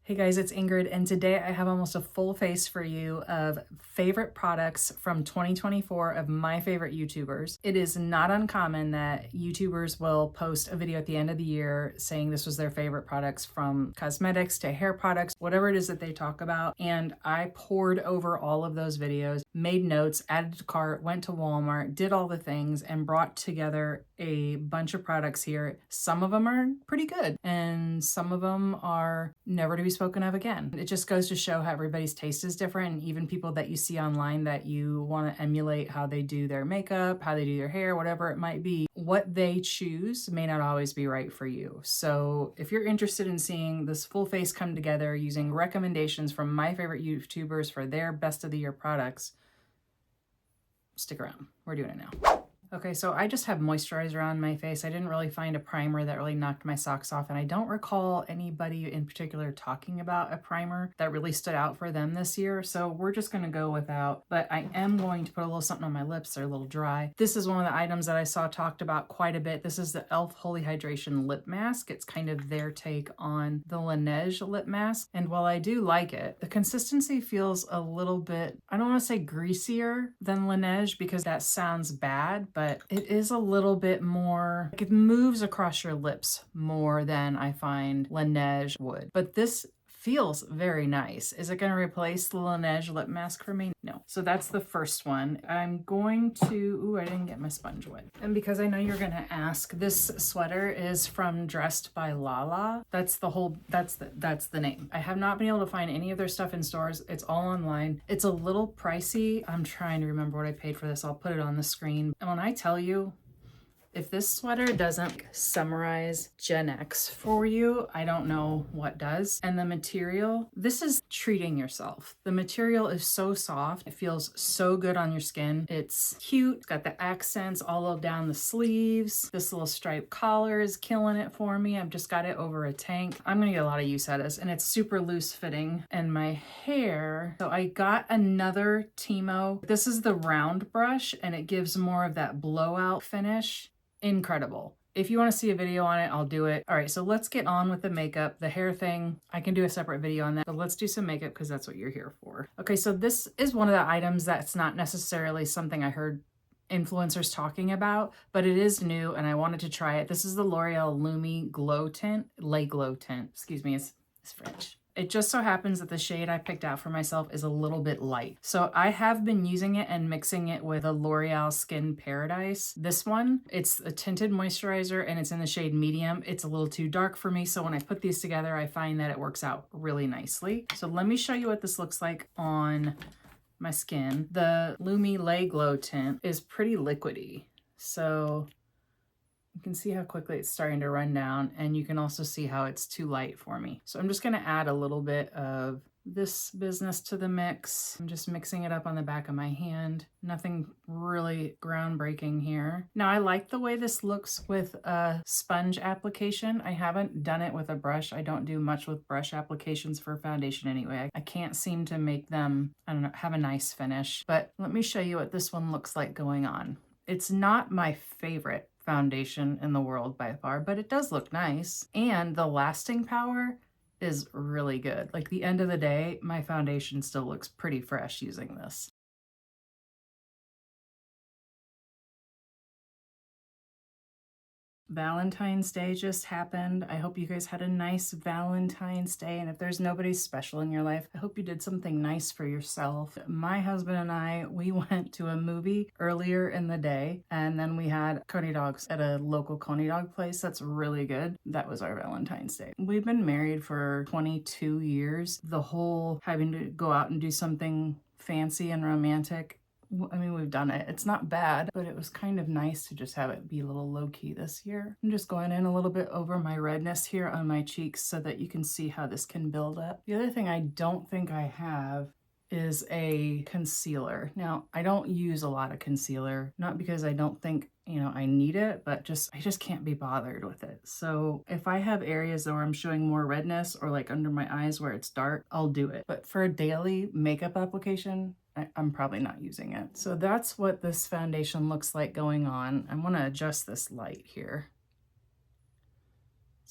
Hey guys, it's Ingrid, and today I have almost a full face for you of favorite products from 2024 of my favorite YouTubers. It is not uncommon that YouTubers will post a video at the end of the year saying this was their favorite products, from cosmetics to hair products, whatever it is that they talk about. And I poured over all of those videos, made notes, added to cart, went to Walmart, did all the things, and brought together a bunch of products here. Some of them are pretty good, and some of them are never to be spoken of again. It just goes to show how everybody's taste is different, and even people that you see online that you want to emulate how they do their makeup, how they do their hair, whatever it might be, what they choose may not always be right for you. So if you're interested in seeing this full face come together using recommendations from my favorite YouTubers for their best of the year products, stick around. We're doing it now. Okay, so I just have moisturizer on my face. I didn't really find a primer that really knocked my socks off, and I don't recall anybody in particular talking about a primer that really stood out for them this year, so we're just gonna go without, but I am going to put a little something on my lips. They're a little dry. This is one of the items that I saw talked about quite a bit. This is the e.l.f. Holy Hydration Lip Mask. It's kind of their take on the Laneige lip mask, and while I do like it, the consistency feels a little bit, I don't want to say greasier than Laneige because that sounds bad, but it is a little bit more, like, it moves across your lips more than I find Laneige would. But this feels very nice. Is it going to replace the Laneige lip mask for me? No. So that's the first one. I'm going to, ooh, I didn't get my sponge wet. And because I know you're going to ask, this sweater is from Dressed by Lala. That's the name. I have not been able to find any of their stuff in stores. It's all online. It's a little pricey. I'm trying to remember what I paid for this. I'll put it on the screen. And when I tell you, if this sweater doesn't summarize Gen X for you, I don't know what does. And the material, this is treating yourself. The material is so soft. It feels so good on your skin. It's cute. It's got the accents all down the sleeves. This little striped collar is killing it for me. I've just got it over a tank. I'm gonna get a lot of use out of this, and it's super loose fitting. And my hair, so I got another Timo. This is the round brush, and it gives more of that blowout finish. Incredible. If you want to see a video on it, I'll do it. All right, so let's get on with the makeup. The hair thing, I can do a separate video on that, but let's do some makeup because that's what you're here for. Okay, so this is one of the items that's not necessarily something I heard influencers talking about, but it is new and I wanted to try it. This is the L'Oreal Lumi Glow Tint, Lait Glow Tint. Excuse me, it's French. It just so happens that the shade I picked out for myself is a little bit light. So I have been using it and mixing it with a L'Oreal Skin Paradise. This one, it's a tinted moisturizer and it's in the shade medium. It's a little too dark for me, so when I put these together, I find that it works out really nicely. So let me show you what this looks like on my skin. The Lumi Lait Glow Tint is pretty liquidy. So you can see how quickly it's starting to run down, and you can also see how it's too light for me. So I'm just going to add a little bit of this business to the mix. I'm just mixing it up on the back of my hand. Nothing really groundbreaking here. Now, I like the way this looks with a sponge application. I haven't done it with a brush. I don't do much with brush applications for foundation anyway. I can't seem to make them, I don't know, have a nice finish. But let me show you what this one looks like going on. It's not my favorite foundation in the world by far, but it does look nice, and the lasting power is really good. Like, the end of the day, my foundation still looks pretty fresh using this. Valentine's Day just happened. I hope you guys had a nice Valentine's Day, and if there's nobody special in your life, I hope you did something nice for yourself. My husband and I, we went to a movie earlier in the day, and then we had coney dogs at a local coney dog place that's really good. That was our Valentine's Day. We've been married for 22 years. The whole having to go out and do something fancy and romantic, I mean, we've done it. It's not bad, but it was kind of nice to just have it be a little low-key this year. I'm just going in a little bit over my redness here on my cheeks so that you can see how this can build up. The other thing I don't think I have is a concealer. Now, I don't use a lot of concealer, not because I don't think, you know, I need it, but I just can't be bothered with it. So if I have areas where I'm showing more redness, or like under my eyes where it's dark, I'll do it. But for a daily makeup application, I'm probably not using it. So that's what this foundation looks like going on. I want to adjust this light here.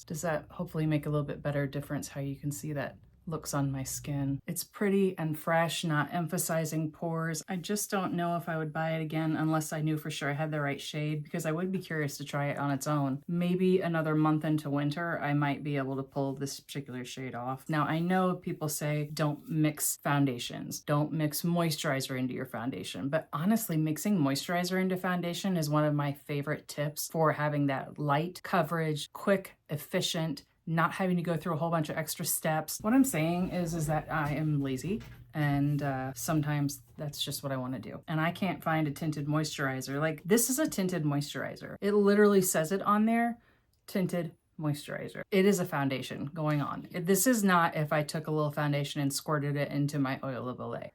Does that hopefully make a little bit better difference how you can see that looks on my skin. It's pretty and fresh, not emphasizing pores. I just don't know if I would buy it again unless I knew for sure I had the right shade, because I would be curious to try it on its own. Maybe another month into winter, I might be able to pull this particular shade off. Now, I know people say don't mix foundations, don't mix moisturizer into your foundation, but honestly, mixing moisturizer into foundation is one of my favorite tips for having that light coverage, quick, efficient, not having to go through a whole bunch of extra steps. What I'm saying is that I am lazy, and sometimes that's just what I want to do. And I can't find a tinted moisturizer. Like, this is a tinted moisturizer. It literally says it on there, tinted moisturizer. It is a foundation going on. This is not if I took a little foundation and squirted it into my oil of Olay.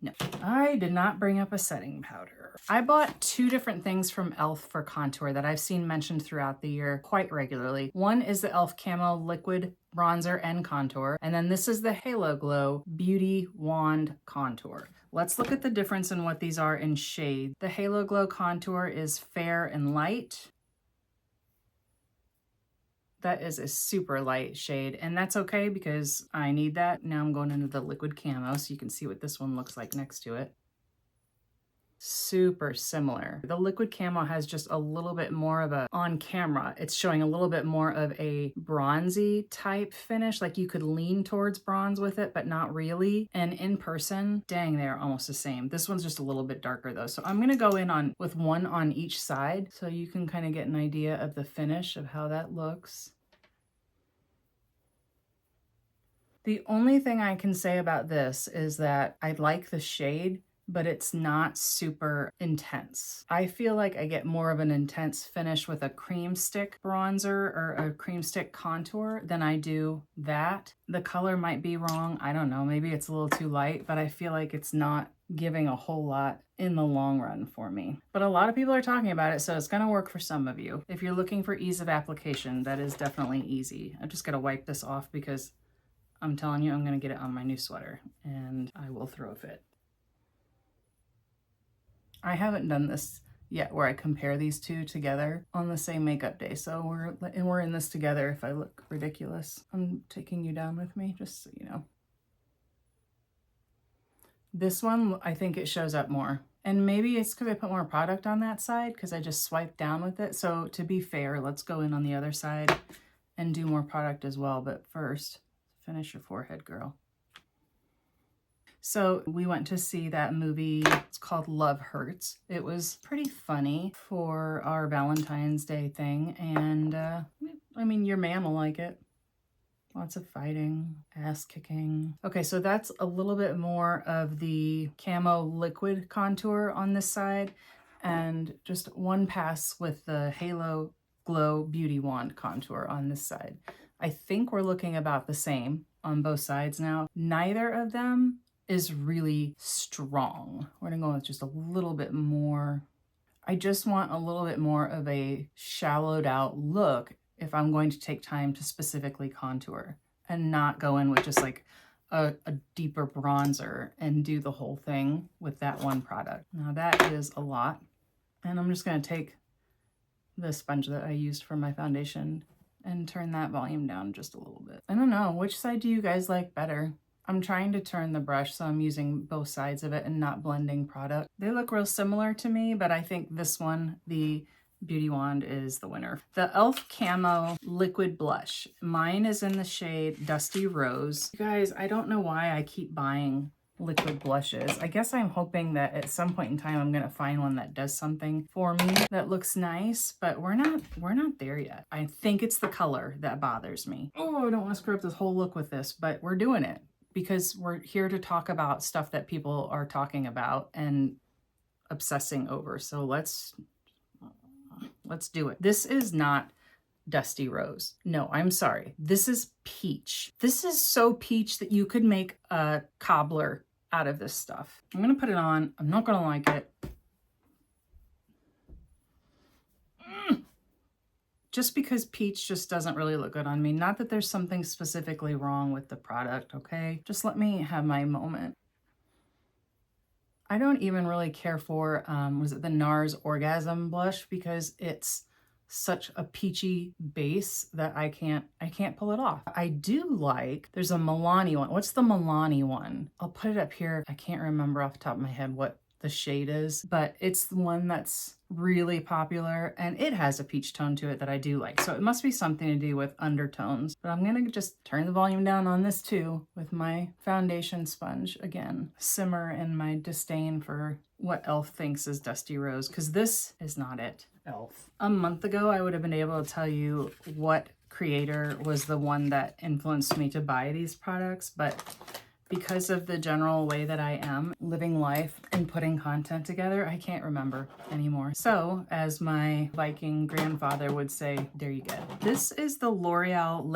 No, I did not bring up a setting powder. I bought two different things from e.l.f. for contour that I've seen mentioned throughout the year quite regularly. One is the e.l.f. Camo Liquid Bronzer and Contour, and then this is the Halo Glow Beauty Wand Contour. Let's look at the difference in what these are in shade. The Halo Glow Contour is fair and light. That is a super light shade, and that's okay because I need that. Now I'm going into the liquid camo so you can see what this one looks like next to it. Super similar. The liquid camo has just a little bit more of a, on camera, it's showing a little bit more of a bronzy type finish. Like you could lean towards bronze with it, but not really. And in person, dang, they're almost the same. This one's just a little bit darker though. So I'm gonna go in on with one on each side so you can kind of get an idea of the finish of how that looks. The only thing I can say about this is that I like the shade, but it's not super intense. I feel like I get more of an intense finish with a cream stick bronzer or a cream stick contour than I do that. The color might be wrong. I don't know. Maybe it's a little too light, but I feel like it's not giving a whole lot in the long run for me. But a lot of people are talking about it, so it's gonna work for some of you. If you're looking for ease of application, that is definitely easy. I'm just gonna wipe this off because I'm telling you, I'm gonna get it on my new sweater and I will throw a fit. I haven't done this yet where I compare these two together on the same makeup day. So we're in this together if I look ridiculous. I'm taking you down with me, just so you know. This one, I think it shows up more. And maybe it's because I put more product on that side because I just swiped down with it. So to be fair, let's go in on the other side and do more product as well. But first, finish your forehead, girl. So we went to see that movie. It's called Love Hurts. It was pretty funny for our Valentine's Day thing. And I mean, your man will like it. Lots of fighting, ass kicking. Okay, so that's a little bit more of the camo liquid contour on this side. And just one pass with the Halo Glow Beauty Wand contour on this side. I think we're looking about the same on both sides now. Neither of them is really strong. We're gonna go with just a little bit more. I just want a little bit more of a shallowed out look if I'm going to take time to specifically contour and not go in with just like a deeper bronzer and do the whole thing with that one product. Now that is a lot. And I'm just gonna take the sponge that I used for my foundation and turn that volume down just a little bit. I don't know, which side do you guys like better? I'm trying to turn the brush, so I'm using both sides of it and not blending product. They look real similar to me, but I think this one, the Beauty Wand, is the winner. The e.l.f. Camo Liquid Blush. Mine is in the shade Dusty Rose. You guys, I don't know why I keep buying liquid blushes. I guess I'm hoping that at some point in time I'm gonna find one that does something for me that looks nice, but we're not there yet. I think it's the color that bothers me. Oh, I don't want to screw up this whole look with this, but we're doing it because we're here to talk about stuff that people are talking about and obsessing over. So let's do it. This is not Dusty Rose. No, I'm sorry. This is peach. This is so peach that you could make a cobbler out of this stuff. I'm gonna put it on. I'm not gonna like it. Just because peach just doesn't really look good on me. Not that there's something specifically wrong with the product, okay? Just let me have my moment. I don't even really care for, was it the NARS Orgasm blush, because it's such a peachy base that I can't pull it off. I do like, there's a Milani one. What's the Milani one? I'll put it up here. I can't remember off the top of my head what the shade is, but it's the one that's really popular and it has a peach tone to it that I do like. So it must be something to do with undertones, but I'm gonna just turn the volume down on this too with my foundation sponge again. Simmer in my disdain for what e.l.f. thinks is Dusty Rose, because this is not it. e.l.f. A month ago, I would have been able to tell you what creator was the one that influenced me to buy these products, but because of the general way that I am living life and putting content together, I can't remember anymore. So, as my Viking grandfather would say, there you go. This is the L'Oreal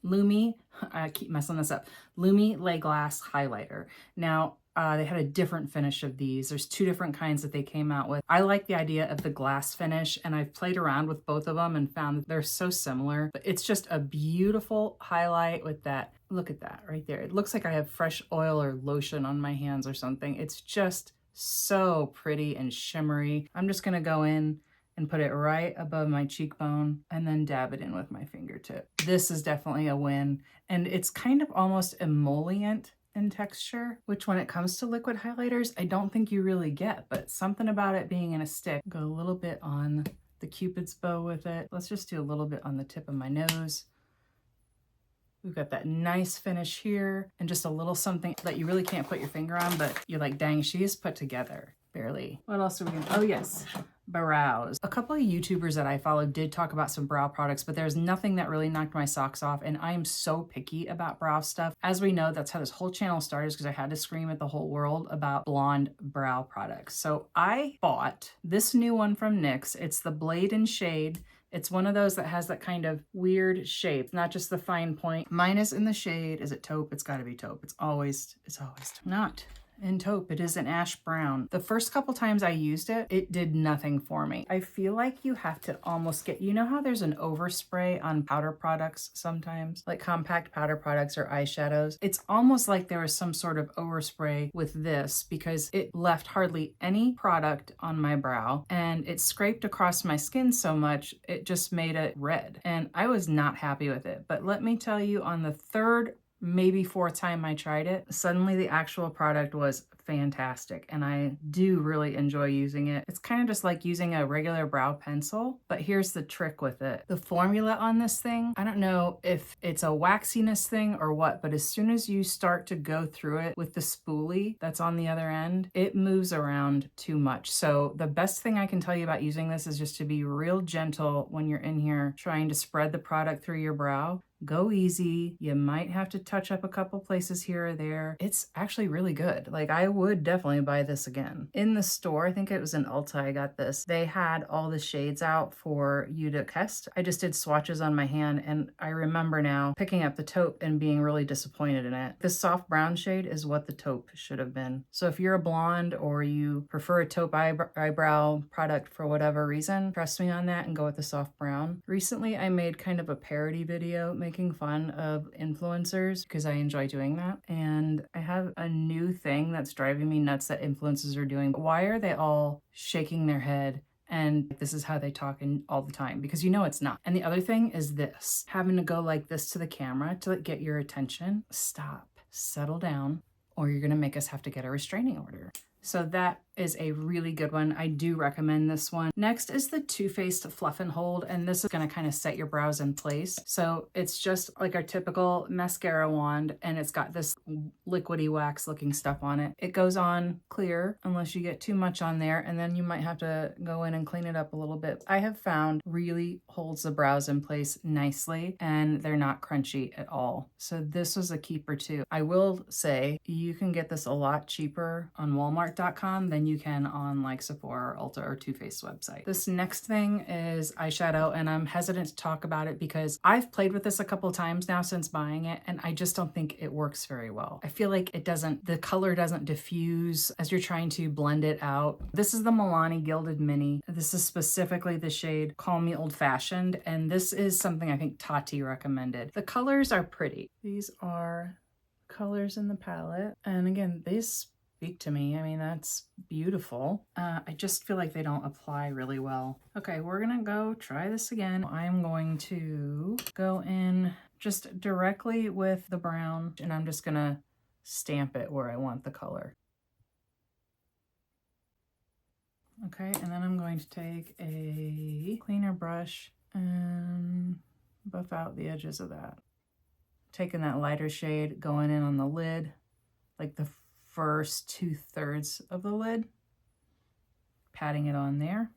Lumi, I keep messing this up, Lumi Lay Glass Highlighter. Now, they had a different finish of these. There's two different kinds that they came out with. I like the idea of the glass finish, and I've played around with both of them and found that they're so similar. But it's just a beautiful highlight with that. Look at that right there. It looks like I have fresh oil or lotion on my hands or something. It's just so pretty and shimmery. I'm just gonna go in and put it right above my cheekbone and then dab it in with my fingertip. This is definitely a win. And it's kind of almost emollient in texture, which when it comes to liquid highlighters, I don't think you really get, but something about it being in a stick. Go a little bit on the Cupid's bow with it. Let's just do a little bit on the tip of my nose. We've got that nice finish here and just a little something that you really can't put your finger on, but you're like, dang, she is put together. Barely. What else are we gonna, oh yes, brows. A couple of YouTubers that I follow did talk about some brow products, but there's nothing that really knocked my socks off, and I am so picky about brow stuff. As we know, that's how this whole channel started, because I had to scream at the whole world about blonde brow products. So I bought this new one from NYX. It's the Blade and Shade. It's one of those that has that kind of weird shape, not just the fine point. Mine is in the shade. Is it taupe? It's gotta be taupe. It's always not in taupe. It is an ash brown. The first couple times I used it, it did nothing for me. I feel like you have to almost get, you know how there's an overspray on powder products sometimes, like compact powder products or eyeshadows? It's almost like there was some sort of overspray with this, because it left hardly any product on my brow and it scraped across my skin so much, it just made it red. And I was not happy with it. But let me tell you, on the third, maybe fourth time I tried it, suddenly the actual product was fantastic, and I do really enjoy using it. It's kind of just like using a regular brow pencil, but here's the trick with it. The formula on this thing, I don't know if it's a waxiness thing or what, but as soon as you start to go through it with the spoolie that's on the other end, it moves around too much. So the best thing I can tell you about using this is just to be real gentle when you're in here trying to spread the product through your brow. Go easy. You might have to touch up a couple places here or there. It's actually really good. Like, I would definitely buy this again. In the store, I think it was in Ulta I got this, they had all the shades out for you to test. I just did swatches on my hand, and I remember now picking up the taupe and being really disappointed in it. The soft brown shade is what the taupe should have been. So if you're a blonde or you prefer a taupe eyebrow product for whatever reason, trust me on that and go with the soft brown. Recently, I made kind of a parody video making fun of influencers because I enjoy doing that. And I have a new thing that's driving me nuts that influencers are doing. Why are they all shaking their head and this is how they talk all the time? Because you know it's not. And the other thing is this, having to go like this to the camera to get your attention. Stop, settle down, or you're gonna make us have to get a restraining order. So that is a really good one. I do recommend this one. Next is the Too Faced Fluff and Hold, and this is gonna kind of set your brows in place. So it's just like our typical mascara wand, and it's got this liquidy wax looking stuff on it. It goes on clear unless you get too much on there, and then you might have to go in and clean it up a little bit. I have found really holds the brows in place nicely, and they're not crunchy at all. So this was a keeper too. I will say you can get this a lot cheaper on Walmart.com than you can on like Sephora or Ulta or Too Faced website. This next thing is eyeshadow, and I'm hesitant to talk about it because I've played with this a couple times now since buying it, and I just don't think it works very well. I feel like the color doesn't diffuse as you're trying to blend it out. This is the Milani Gilded Mini. This is specifically the shade Call Me Old Fashioned, and this is something I think Tati recommended. The colors are pretty. These are colors in the palette, and again, these speak to me. I mean, that's beautiful. I just feel like they don't apply really well. Okay, we're gonna go try this again. I'm going to go in just directly with the brown, and I'm just gonna stamp it where I want the color. Okay, and then I'm going to take a cleaner brush and buff out the edges of that. Taking that lighter shade, going in on the lid, like the first 2/3 of the lid, patting it on there.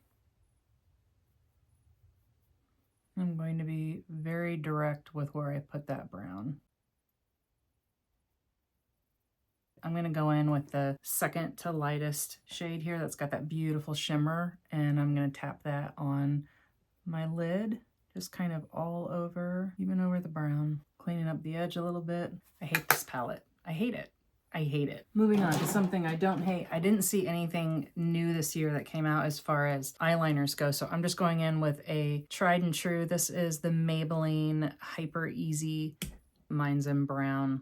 I'm going to be very direct with where I put that brown. I'm going to go in with the second to lightest shade here that's got that beautiful shimmer, and I'm going to tap that on my lid, just kind of all over, even over the brown, cleaning up the edge a little bit. I hate this palette. I hate it. I hate it. Moving on to something I don't hate. I didn't see anything new this year that came out as far as eyeliners go, so I'm just going in with a tried and true. This is the Maybelline Hyper Easy. Mine's in brown.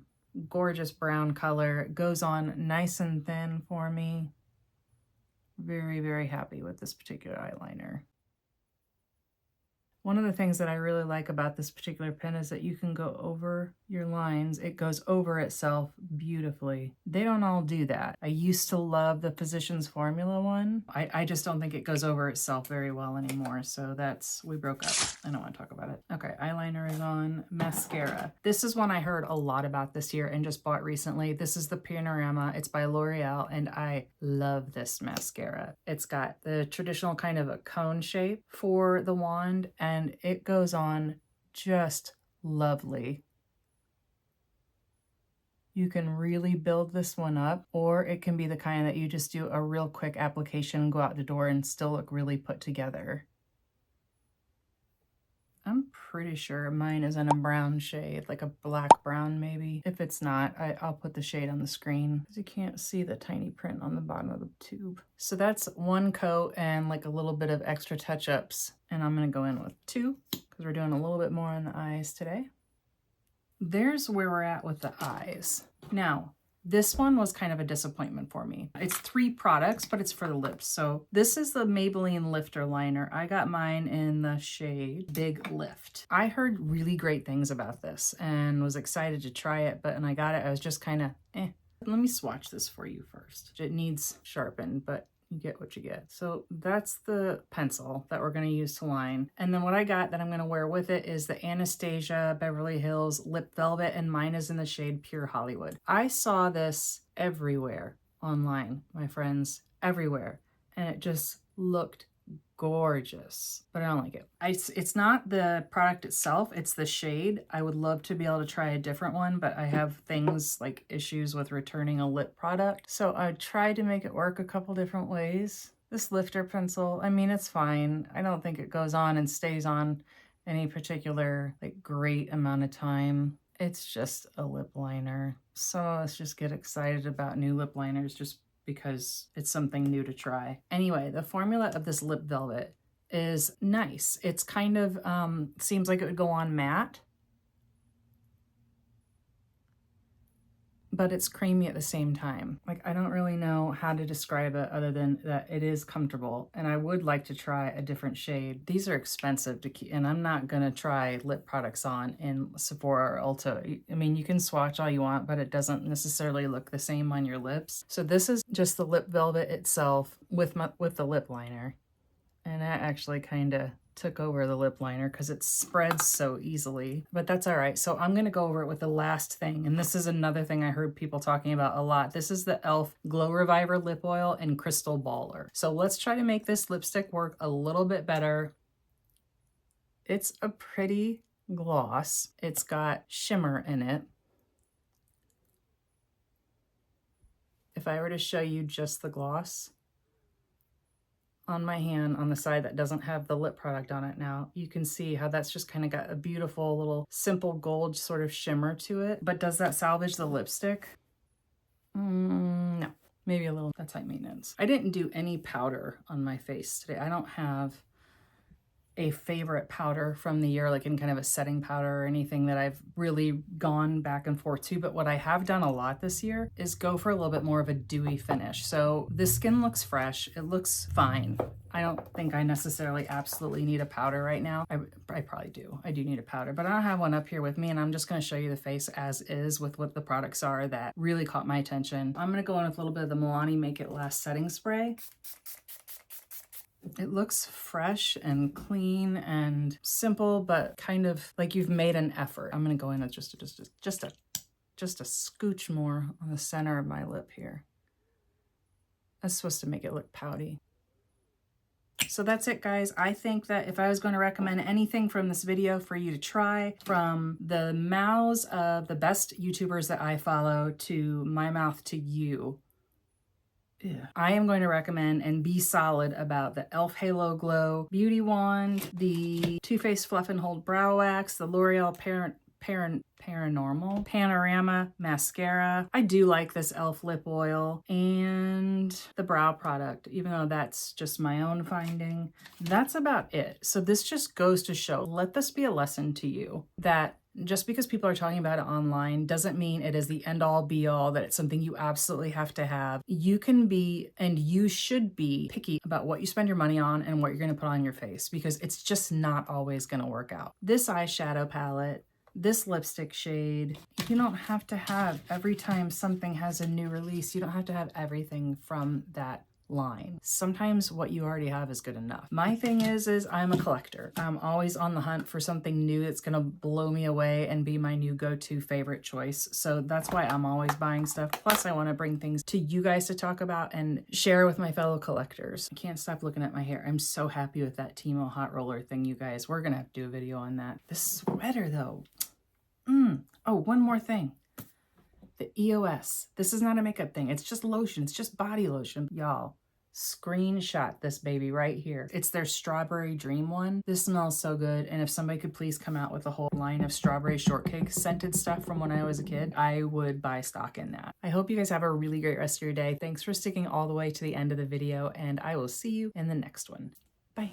Gorgeous brown color. It goes on nice and thin for me. Very, very happy with this particular eyeliner. One of the things that I really like about this particular pen is that you can go over your lines. It goes over itself beautifully. They don't all do that. I used to love the Physicians Formula one. I just don't think it goes over itself very well anymore. So we broke up. I don't want to talk about it. Okay, eyeliner is on. Mascara. This is one I heard a lot about this year and just bought recently. This is the Panorama. It's by L'Oreal, and I love this mascara. It's got the traditional kind of a cone shape for the wand, and it goes on just lovely. You can really build this one up, or it can be the kind that you just do a real quick application, go out the door, and still look really put together. I'm pretty sure mine is in a brown shade, like a black brown maybe. If it's not, I'll put the shade on the screen because you can't see the tiny print on the bottom of the tube. So that's one coat and like a little bit of extra touch-ups. And I'm gonna go in with two because we're doing a little bit more on the eyes today. There's where we're at with the eyes. Now, this one was kind of a disappointment for me. It's 3 products, but it's for the lips. So this is the Maybelline Lifter Liner. I got mine in the shade Big Lift. I heard really great things about this and was excited to try it, but when I got it, I was just kind of, Let me swatch this for you first. It needs sharpened, but you get what you get. So that's the pencil that we're going to use to line. And then what I got that I'm going to wear with it is the Anastasia Beverly Hills Lip Velvet, and mine is in the shade Pure Hollywood. I saw this everywhere online, my friends, everywhere. And it just looked gorgeous, but I don't like it. It's not the product itself, it's the shade. I would love to be able to try a different one, but I have things like issues with returning a lip product. So I tried to make it work a couple different ways. This lifter pencil, I mean, it's fine. I don't think it goes on and stays on any particular like great amount of time. It's just a lip liner. So let's just get excited about new lip liners just because it's something new to try. Anyway, the formula of this lip velvet is nice. It's kind of, seems like it would go on matte, but it's creamy at the same time. Like, I don't really know how to describe it other than that it is comfortable, and I would like to try a different shade. These are expensive to keep, and I'm not gonna try lip products on in Sephora or Ulta. I mean, you can swatch all you want, but it doesn't necessarily look the same on your lips. So this is just the lip velvet itself with the lip liner, and that actually kind of took over the lip liner because it spreads so easily, but that's all right. So I'm going to go over it with the last thing, and this is another thing I heard people talking about a lot. This is the e.l.f. Glow Reviver Lip Oil in Crystal Baller. So let's try to make this lipstick work a little bit better. It's a pretty gloss. It's got shimmer in it. If I were to show you just the gloss on my hand on the side that doesn't have the lip product on it now, you can see how that's just kind of got a beautiful little simple gold sort of shimmer to it. But does that salvage the lipstick? No, maybe a little. That's high maintenance. I didn't do any powder on my face today. I don't have a favorite powder from the year, like in kind of a setting powder or anything that I've really gone back and forth to. But what I have done a lot this year is go for a little bit more of a dewy finish. So the skin looks fresh. It looks fine. I don't think I necessarily absolutely need a powder right now. I probably do. I do need a powder, but I don't have one up here with me, and I'm just going to show you the face as is with what the products are that really caught my attention. I'm going to go in with a little bit of the Milani Make It Last setting spray. It looks fresh and clean and simple, but kind of like you've made an effort. I'm going to go in with just a scooch more on the center of my lip here. That's supposed to make it look pouty. So that's it, guys. I think that if I was going to recommend anything from this video for you to try, from the mouths of the best YouTubers that I follow to my mouth to you, I am going to recommend and be solid about the e.l.f. Halo Glow Beauty Wand, the Too Faced Fluff and Hold Brow Wax, the L'Oreal Paranormal Panorama Mascara. I do like this e.l.f. lip oil and the brow product, even though that's just my own finding. That's about it. So this just goes to show, let this be a lesson to you that just because people are talking about it online doesn't mean it is the end all be all, that it's something you absolutely have to have. You can be, and you should be, picky about what you spend your money on and what you're going to put on your face, because it's just not always going to work out. This eyeshadow palette, this lipstick shade, you don't have to have every time something has a new release. You don't have to have everything from that line. Sometimes what you already have is good enough. My thing is I'm a collector. I'm always on the hunt for something new that's gonna blow me away and be my new go-to favorite choice. So that's why I'm always buying stuff. Plus I want to bring things to you guys to talk about and share with my fellow collectors. I can't stop looking at my hair. I'm so happy with that Timo hot roller thing, you guys. We're gonna have to do a video on that. This sweater though. Oh, one more thing. The EOS. This is not a makeup thing. It's just lotion. It's just body lotion. Y'all, screenshot this baby right here. It's their Strawberry Dream one. This smells so good. And if somebody could please come out with a whole line of strawberry shortcake scented stuff from when I was a kid, I would buy stock in that. I hope you guys have a really great rest of your day. Thanks for sticking all the way to the end of the video, and I will see you in the next one. Bye.